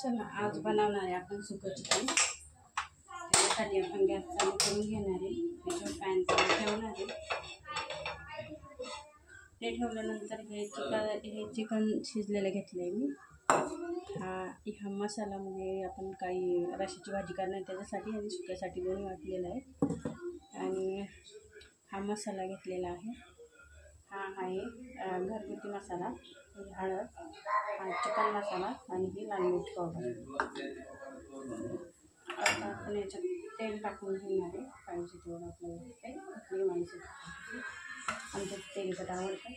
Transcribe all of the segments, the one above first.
चला आज बनवणार आहे आपण सुकं चिकन। त्यासाठी आपण गॅस चालू करून घेणार आहे। त्याच्यावर पॅन चालू ठेवणार आहे। ते ठेवल्यानंतर हे चिकन शिजलेलं घेतलंय मी। हा मसाला म्हणजे आपण काही रशाची भाजी करणार त्याच्यासाठी आणि सुक्यासाठी दोन्ही वाटलेला आहे। आणि हा मसाला घेतलेला आहे। हा आहे घरगुती मसाला, हळद, हा चिकन मसाला आणि ही लाल मिरची पावडर। आता आपण याच्यात तेल टाकून घेणार आहे। पाहिजे तेवढं आपल्याला आपली माणसं आमचं तेलकट आवडतं।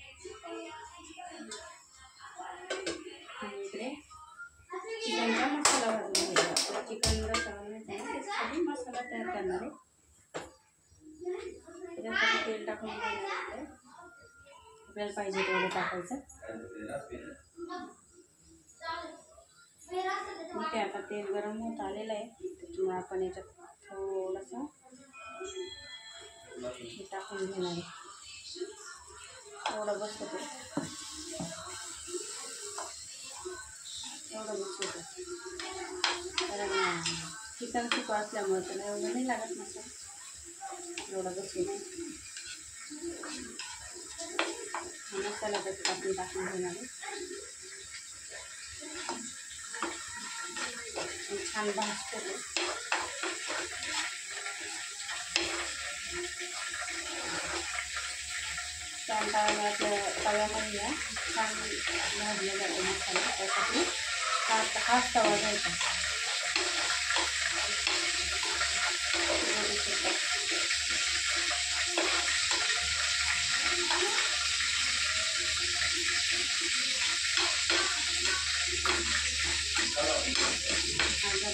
इकडे चिकनचा मसाला भाजून घ्यायचा। चिकन रस्सा त्यासाठी मसाला तयार करणार आहे। त्याच्यासाठी तेल टाकून घेणार आहे। आपल्याला पाहिजे तेवढं टाकायचं। इथे आता तेल गरम होत आलेलं आहे, त्याच्यामुळे आपण याच्यात थोडंसं हे टाकून घेणार आहे। थोडं बसतं ते एवढं बसतं कारण चिकन सुकं असल्यामुळे त्याला एवढं नाही लागत मसाला। एवढं बसतं मसाला त्याच्यात आपण टाकून घेणार आहे। छान भाजतो छान तव्यामध्ये छान भाजला जातो मसाला। त्यासाठी हाच तवा घ्यायचा।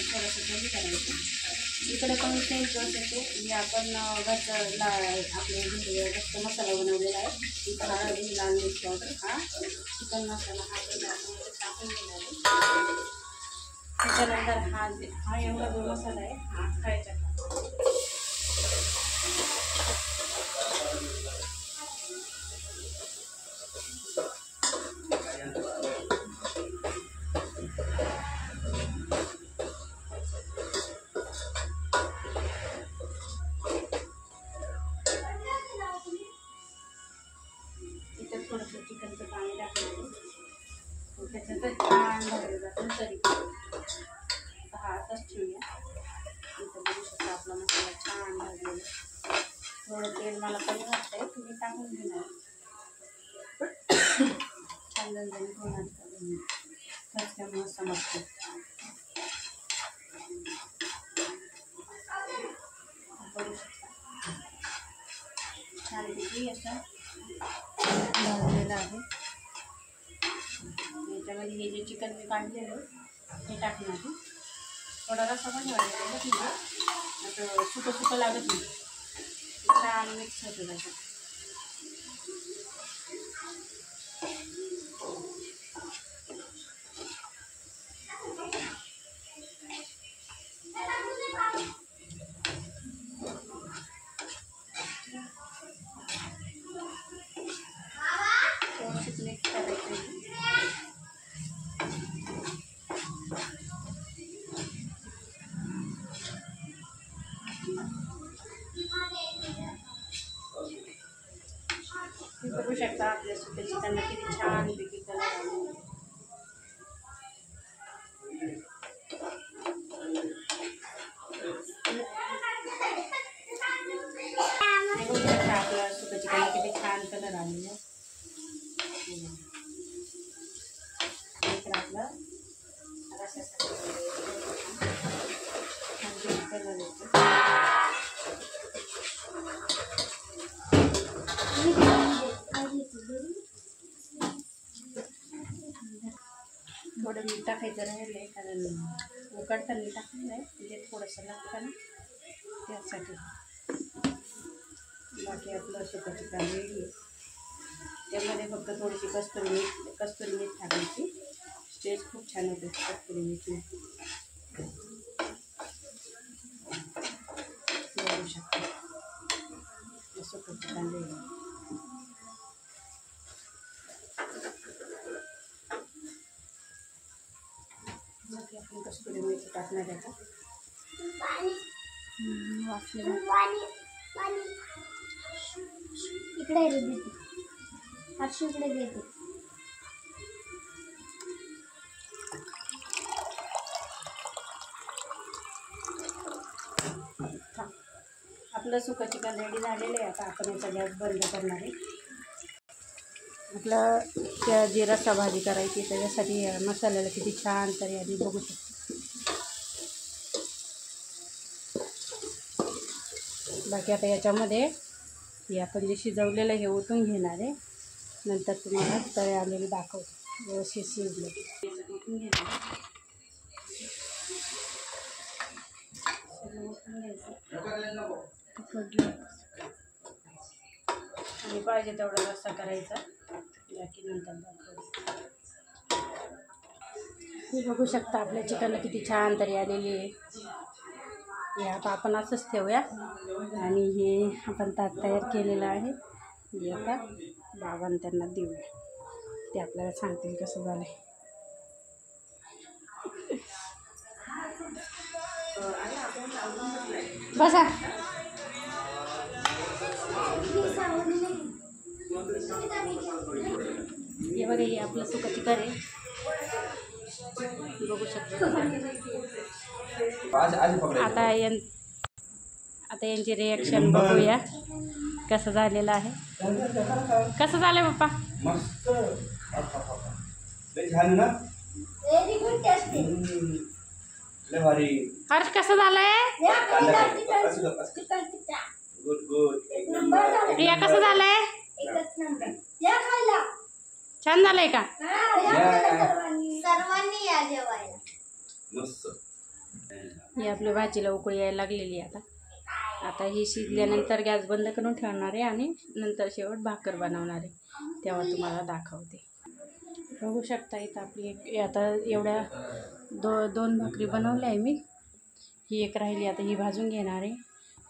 थोडंसं कमी करायचं। इकडे पण सेम प्रोसेस आहे। मी आपण घरचा आपले घरचा मसाला बनवलेला आहे। इथं हळद, लाल मिरची पावडर, हा चिकन मसाला हा आपण टाकून घेणार आहे। त्याच्यानंतर हा एवढा जो मसाला आहे हा खायचा। थोडंसं चिकनचं पाणी टाकलं त्याच्यात छान भरलं जातं तरी हा असंच ठेवूया। इथं बघू शकता आपला मसाला छान भाजलेला। थोडं तेल मला कमी वाटतंय, तुम्ही टाकून घेणार। छान झणझणीत होणार त्याच्यामुळे समजतं। बघू शकता छानपैकी असं भाजलेलं आहे। याच्यामध्ये हे जे चिकन मी काढलेलं हे टाकणार आहे। थोडा रस्सा पण ठेवायचा असं सुकं सुकं लागत नाही, छान मिक्स होतं त्याच्यात। थोडंसं मिक्स करायचं। बघू शकता आपल्या सुक्या चिकनला किती छानपैकी कलर आला। आपल्या सुक्या चिकनला किती छान कलर आलेला। आपला रस्स्यासाठी कलर येतो। थोडं मीठ टाकायचं राहिलं आहे कारण उकडताना टाकलेलं आहे, म्हणजे थोडंसं लागतं ना त्यासाठी। बाकी आपलं सुकं चिकन रेडी आहे। त्यामध्ये फक्त थोडीशी कस्तुरी मीठ टाकायची। टेस्ट खूप छान होते कस्तुरी मीठ। बघू शकता सुकं चिकन रेडी। बाकी आपण कसुरी मेथी टाकणार आहे का वाफले इकडे देते हर्षू इकडे देते. आपलं सुकं चिकन रेडी झालेलं आहे. आता आपण याचा गॅस बंद करणार आहे. आपलं त्या जी रस्सा भाजी करायची त्याच्यासाठी मसाल्याला किती छान तरी आधी बघू शकतो. बाकी आता याच्यामध्ये हे आपण जे शिजवलेलं हे ओतून घेणार आहे. नंतर तुम्हाला तळे आलेले दाखवतो व्यवस्थित शिजले ओतून घेणार आणि पाहिजे तेवढा रस्सा करायचा. बाकी नंतर दाखवतो. हे बघू शकता आपल्या चिकनला किती छान तरी आलेली आहे. हे आता आपण असंच ठेवूया आणि हे आपण ताट तयार केलेलं आहे. हे आता बाबांना त्यांना देऊया. ते आपल्याला सांगतील कसं झालं आहे. बसा. हे बघा हे आपलं सुकं चिकन आहे. बघू शकता. आता यांची रिॲक्शन बघूया कसं झालेलं आहे. कसं झालंय पप्पा? मस्त. छान ना. Very good tasty. लय भारी. हर्ष कसं झालंय? Good good. रिया कसं झालंय? एकच नंबर. या खायला. छान झालंय का? सर्वांनी या जेवायला. मस्त. ही आपल्या भाजीला उकळी यायला लागलेली आहे. आता ही शिजल्यानंतर गॅस बंद करून ठेवणार आहे आणि नंतर शेवट भाकर बनवणार आहे. तेव्हा तुम्हाला दाखवते. बघू शकता इथं आपली आता एवढ्या दोन भाकरी बनवल्या आहे मी. ही एक राहिली. आता ही भाजून घेणार आहे.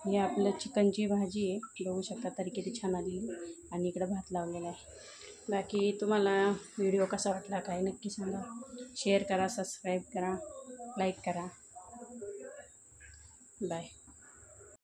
ही आपलं चिकनची भाजी आहे. बघू शकता तरी किती छान आलेली. आणि इकडं भात लावलेला आहे. बाकी तुम्हाला व्हिडिओ कसा वाटला काय नक्की सांगा. शेअर करा, सबस्क्राईब करा, लाईक करा. बाय.